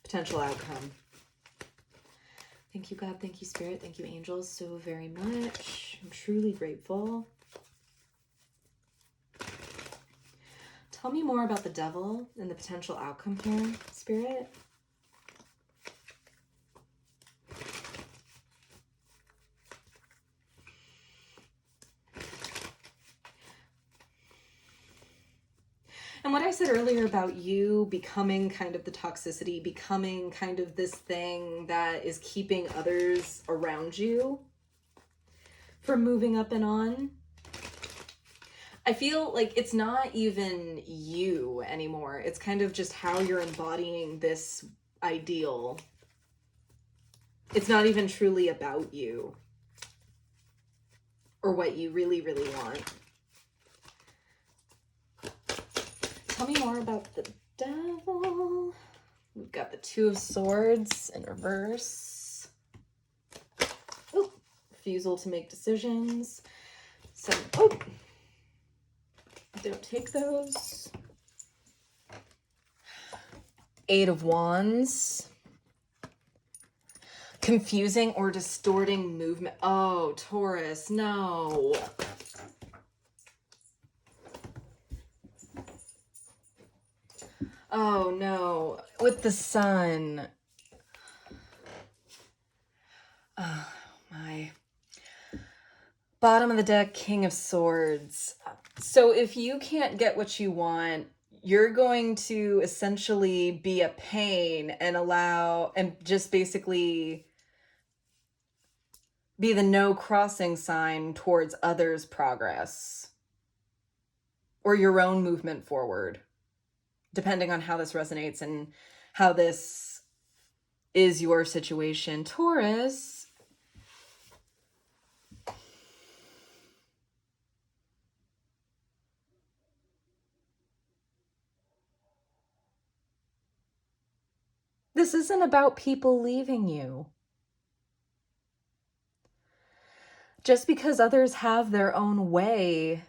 potential outcome. Thank you, God. Thank you, Spirit. Thank you, angels, so very much. I'm truly grateful. Tell me more about the Devil and the potential outcome here, Spirit. And what I said earlier about you becoming kind of the toxicity, becoming kind of this thing that is keeping others around you from moving up and on. I feel like it's not even you anymore. It's kind of just how you're embodying this ideal. It's not even truly about you or what you really, really want. Tell me more about the Devil. We've got the Two of Swords in reverse. Oh, refusal to make decisions. Don't take those. Eight of Wands. Confusing or distorting movement. Oh, Taurus, no. Oh, no. With the Sun. Oh, my. Bottom of the deck, King of Swords. So if you can't get what you want, you're going to essentially be a pain and just basically be the no crossing sign towards others' progress or your own movement forward, depending on how this resonates and how this is your situation. Taurus, this isn't about people leaving you. Just because others have their own way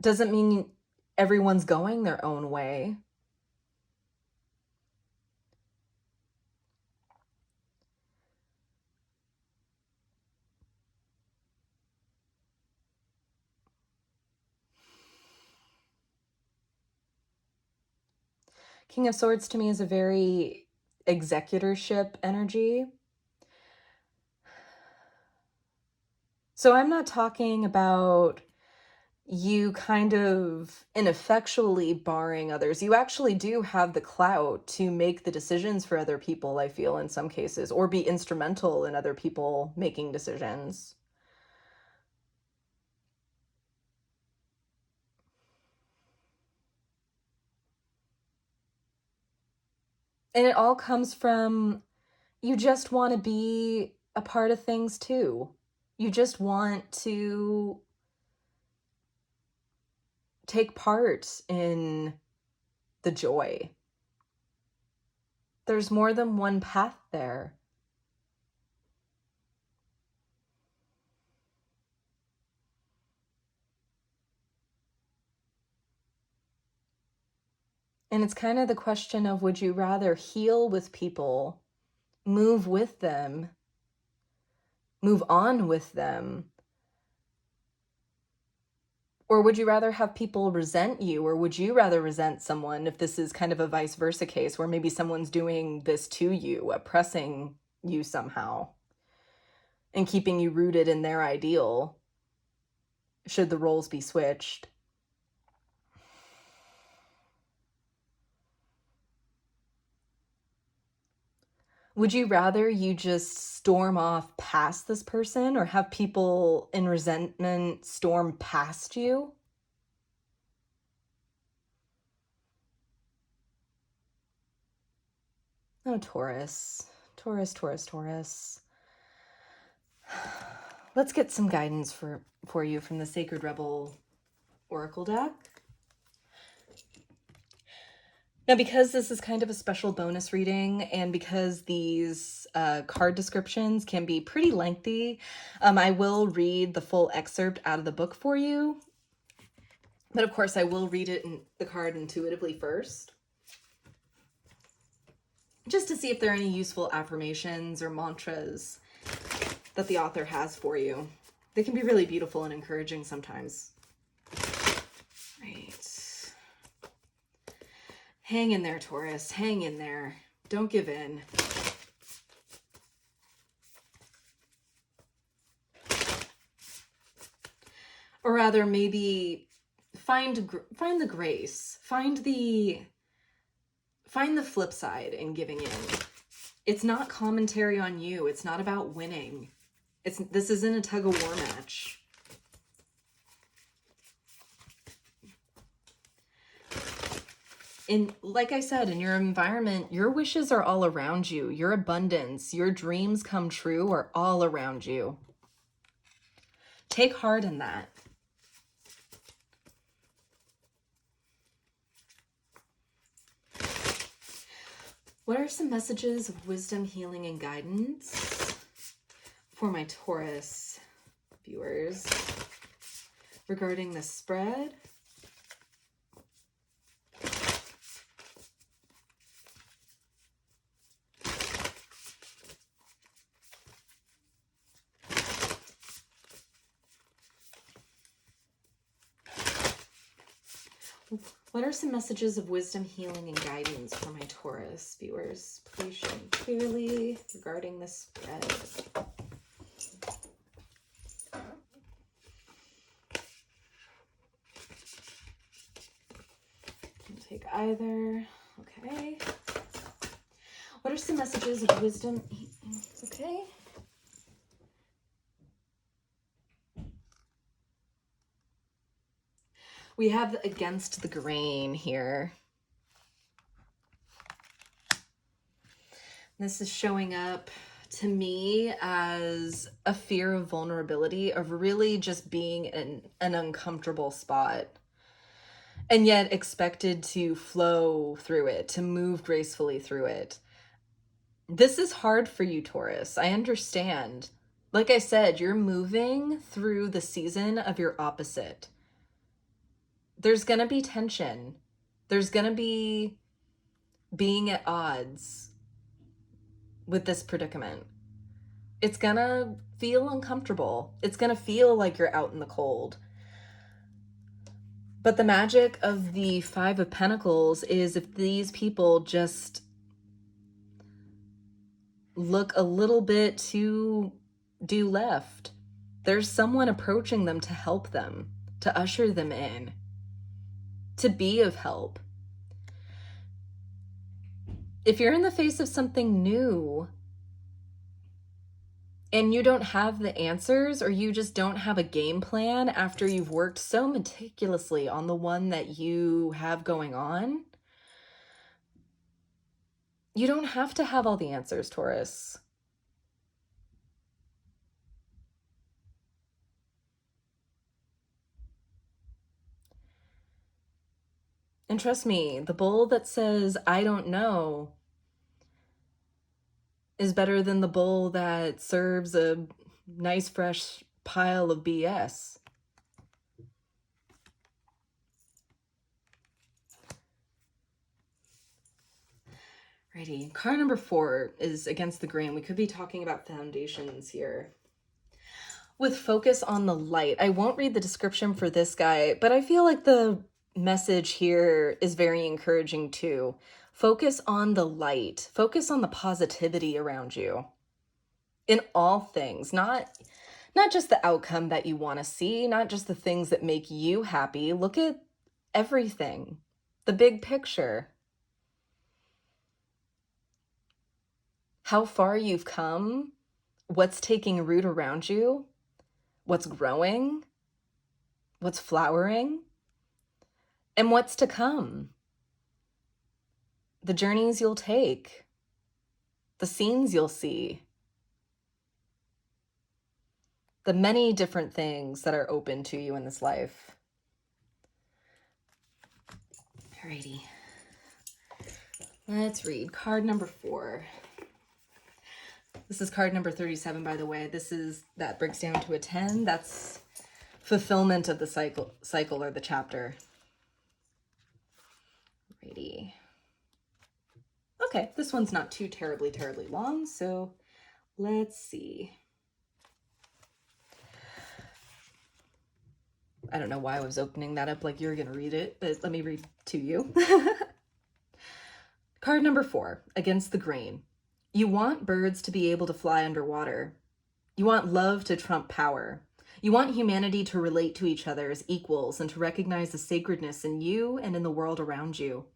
doesn't mean everyone's going their own way. King of Swords to me is a very executorship energy. So I'm not talking about you kind of ineffectually barring others. You actually do have the clout to make the decisions for other people, I feel, in some cases, or be instrumental in other people making decisions. And it all comes from you just want to be a part of things too. You just want to take part in the joy. There's more than one path there. And it's kind of the question of, would you rather heal with people, move with them, move on with them? Or would you rather have people resent you? Or would you rather resent someone if this is kind of a vice versa case where maybe someone's doing this to you, oppressing you somehow and keeping you rooted in their ideal, should the roles be switched? Would you rather you just storm off past this person or have people in resentment storm past you? Oh, Taurus. Taurus, Taurus, Taurus. Let's get some guidance for you from the Sacred Rebel Oracle deck. Now, because this is kind of a special bonus reading and because these card descriptions can be pretty lengthy, I will read the full excerpt out of the book for you. But of course, I will read it in the card intuitively first, just to see if there are any useful affirmations or mantras that the author has for you. They can be really beautiful and encouraging sometimes. Right. Hang in there, Taurus. Hang in there. Don't give in. Or rather, maybe find the grace. Find the flip side in giving in. It's not commentary on you. It's not about winning. This isn't a tug of war match. Like I said, in your environment, your wishes are all around you. Your abundance, your dreams come true are all around you. Take heart in that. What are some messages of wisdom, healing, and guidance for my Taurus viewers regarding the spread? What are some messages of wisdom, healing, and guidance for my Taurus viewers? Please show me clearly regarding this spread. I'll take either. Okay. What are some messages of wisdom? Okay. We have against the grain here. This is showing up to me as a fear of vulnerability, of really just being in an uncomfortable spot, and yet expected to flow through it, to move gracefully through it. This is hard for you, Taurus. I understand. Like I said, you're moving through the season of your opposite. There's going to be tension. There's going to be being at odds with this predicament. It's going to feel uncomfortable. It's going to feel like you're out in the cold. But the magic of the Five of Pentacles is if these people just look a little bit too due left, There's someone approaching them to help them, to usher them in, to be of help. If you're in the face of something new and you don't have the answers, or you just don't have a game plan after you've worked so meticulously on the one that you have going on, you don't have to have all the answers, Taurus. And trust me, the bull that says, I don't know, is better than the bull that serves a nice fresh pile of BS. Righty, card number 4 is against the grain. We could be talking about foundations here. With focus on the light. I won't read the description for this guy, but I feel like the message here is very encouraging too. Focus on the light. Focus on the positivity around you in all things, not just the outcome that you want to see, not just the things that make you happy. Look at everything, the big picture. How far you've come, what's taking root around you, what's growing, what's flowering, and what's to come. The journeys you'll take, the scenes you'll see, the many different things that are open to you in this life. Alrighty. Let's read card number 4. This is card number 37, by the way. That breaks down to a 10. That's fulfillment of the cycle or the chapter. Alrighty. Okay, this one's not too terribly long, so let's see. I don't know why I was opening that up like you're going to read it, but let me read to you. Card number 4, against the grain. You want birds to be able to fly underwater. You want love to trump power. You want humanity to relate to each other as equals and to recognize the sacredness in you and in the world around you.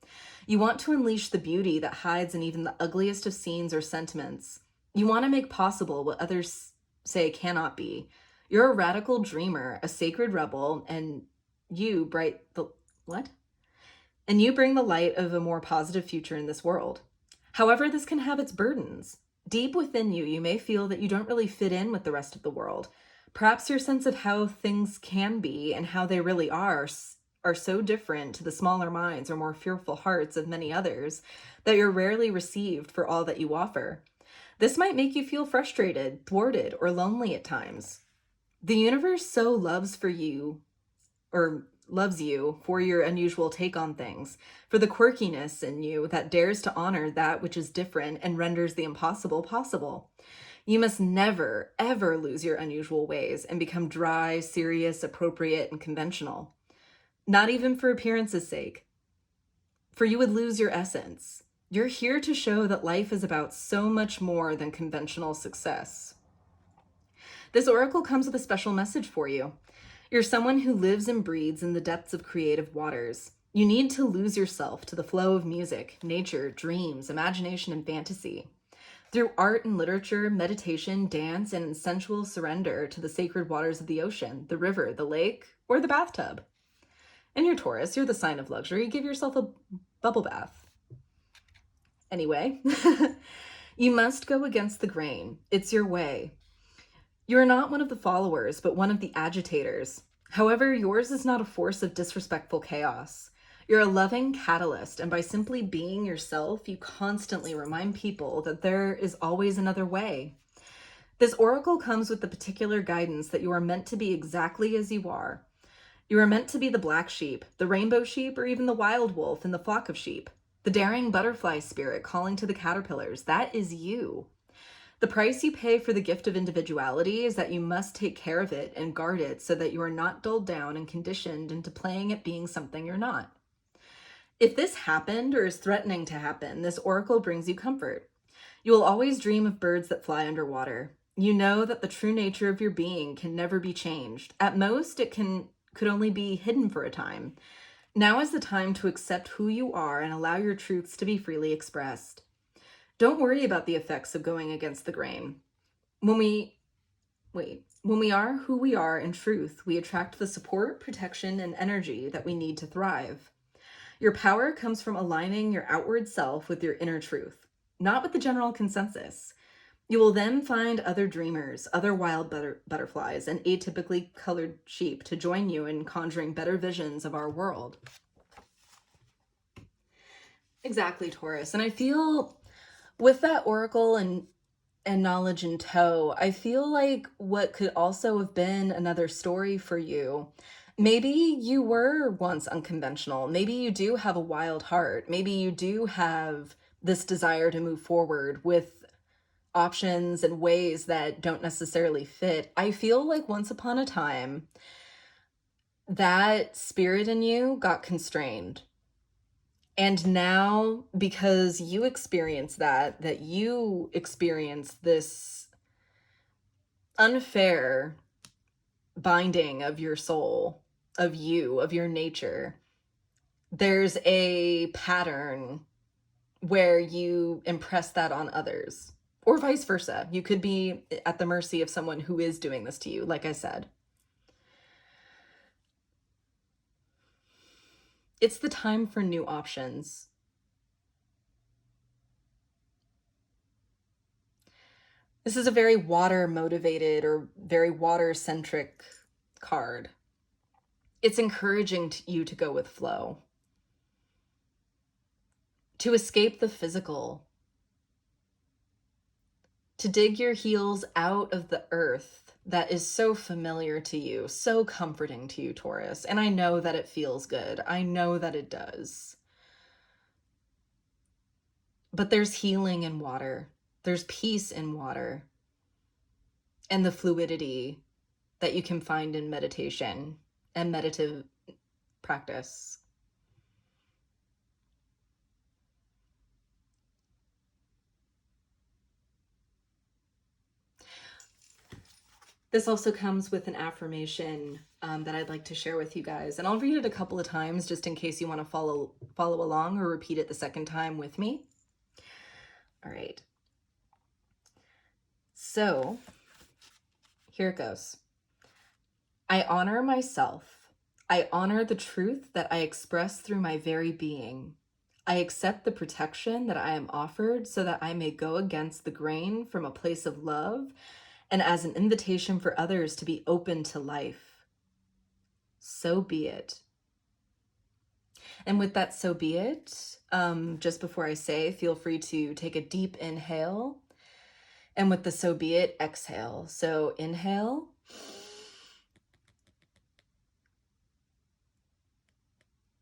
You want to unleash the beauty that hides in even the ugliest of scenes or sentiments. You want to make possible what others say cannot be. You're a radical dreamer, a sacred rebel, and you bring the light of a more positive future in this world. However, this can have its burdens. Deep within you, you may feel that you don't really fit in with the rest of the world. Perhaps your sense of how things can be and how they really are so different to the smaller minds or more fearful hearts of many others that you're rarely received for all that you offer. This might make you feel frustrated, thwarted, or lonely at times. The universe so loves you for your unusual take on things, for the quirkiness in you that dares to honor that which is different and renders the impossible possible. You must never, ever lose your unusual ways and become dry, serious, appropriate, and conventional. Not even for appearance's sake. For you would lose your essence. You're here to show that life is about so much more than conventional success. This oracle comes with a special message for you. You're someone who lives and breathes in the depths of creative waters. You need to lose yourself to the flow of music, nature, dreams, imagination, and fantasy. Through art and literature, meditation, dance, and sensual surrender to the sacred waters of the ocean, the river, the lake, or the bathtub. And you're Taurus, you're the sign of luxury. Give yourself a bubble bath. Anyway, you must go against the grain. It's your way. You're not one of the followers, but one of the agitators. However, yours is not a force of disrespectful chaos. You're a loving catalyst, and by simply being yourself, you constantly remind people that there is always another way. This oracle comes with the particular guidance that you are meant to be exactly as you are. You are meant to be the black sheep, the rainbow sheep, or even the wild wolf in the flock of sheep. The daring butterfly spirit calling to the caterpillars. That is you. The price you pay for the gift of individuality is that you must take care of it and guard it so that you are not dulled down and conditioned into playing at being something you're not. If this happened or is threatening to happen, this oracle brings you comfort. You will always dream of birds that fly underwater. You know that the true nature of your being can never be changed. At most, could only be hidden for a time. Now is the time to accept who you are and allow your truths to be freely expressed. Don't worry about the effects of going against the grain. When we are who we are in truth, we attract the support, protection, and energy that we need to thrive. Your power comes from aligning your outward self with your inner truth, not with the general consensus. You will then find other dreamers, other wild butterflies, and atypically colored sheep to join you in conjuring better visions of our world. Exactly, Taurus. And I feel with that oracle and knowledge in tow, I feel like what could also have been another story for you. Maybe you were once unconventional. Maybe you do have a wild heart. Maybe you do have this desire to move forward with options and ways that don't necessarily fit. I feel like once upon a time, that spirit in you got constrained. And now, because you experience that you experience this unfair binding of your soul, of you, of your nature, there's a pattern where you impress that on others, or vice versa. You could be at the mercy of someone who is doing this to you, like I said. It's the time for new options. This is a very water motivated or very water centric card. It's encouraging you to go with flow, to escape the physical, to dig your heels out of the earth that is so familiar to you, so comforting to you, Taurus. And I know that it feels good. I know that it does. But there's healing in water. There's peace in water. And the fluidity that you can find in meditation and meditative practice. This also comes with an affirmation that I'd like to share with you guys. And I'll read it a couple of times just in case you want to follow along or repeat it the second time with me. All right. So here it goes. I honor myself. I honor the truth that I express through my very being. I accept the protection that I am offered so that I may go against the grain from a place of love and as an invitation for others to be open to life. So be it. And with that, so be it, just before I say, feel free to take a deep inhale. And with the so be it, exhale. So inhale.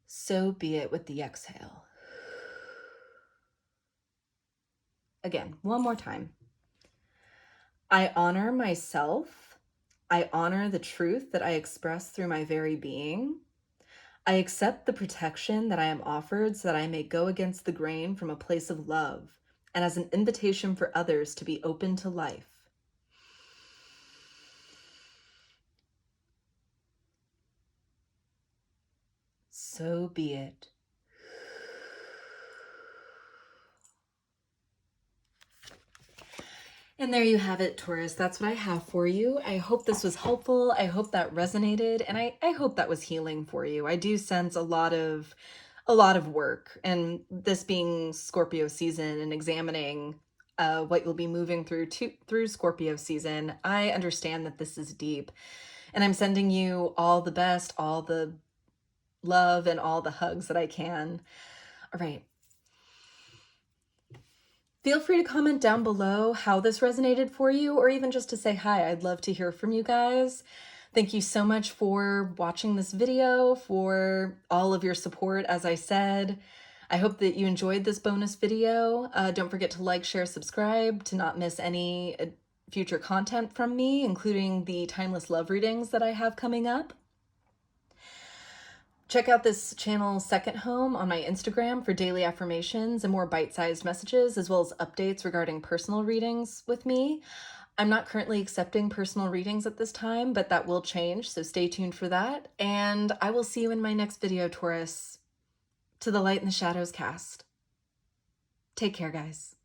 So be it with the exhale. Again, one more time. I honor myself. I honor the truth that I express through my very being. I accept the protection that I am offered so that I may go against the grain from a place of love and as an invitation for others to be open to life. So be it. And there you have it, Taurus. That's what I have for you. I hope this was helpful. I hope that resonated. And I hope that was healing for you. I do sense a lot of work. And this being Scorpio season and examining what you'll be moving through Scorpio season, I understand that this is deep. And I'm sending you all the best, all the love, and all the hugs that I can. All right. Feel free to comment down below how this resonated for you, or even just to say hi. I'd love to hear from you guys. Thank you so much for watching this video, for all of your support, as I said. I hope that you enjoyed this bonus video. Don't forget to like, share, subscribe to not miss any future content from me, including the timeless love readings that I have coming up. Check out this channel's second home on my Instagram for daily affirmations and more bite-sized messages, as well as updates regarding personal readings with me. I'm not currently accepting personal readings at this time, but that will change, so stay tuned for that. And I will see you in my next video, Taurus. To the light and the shadows cast. Take care, guys.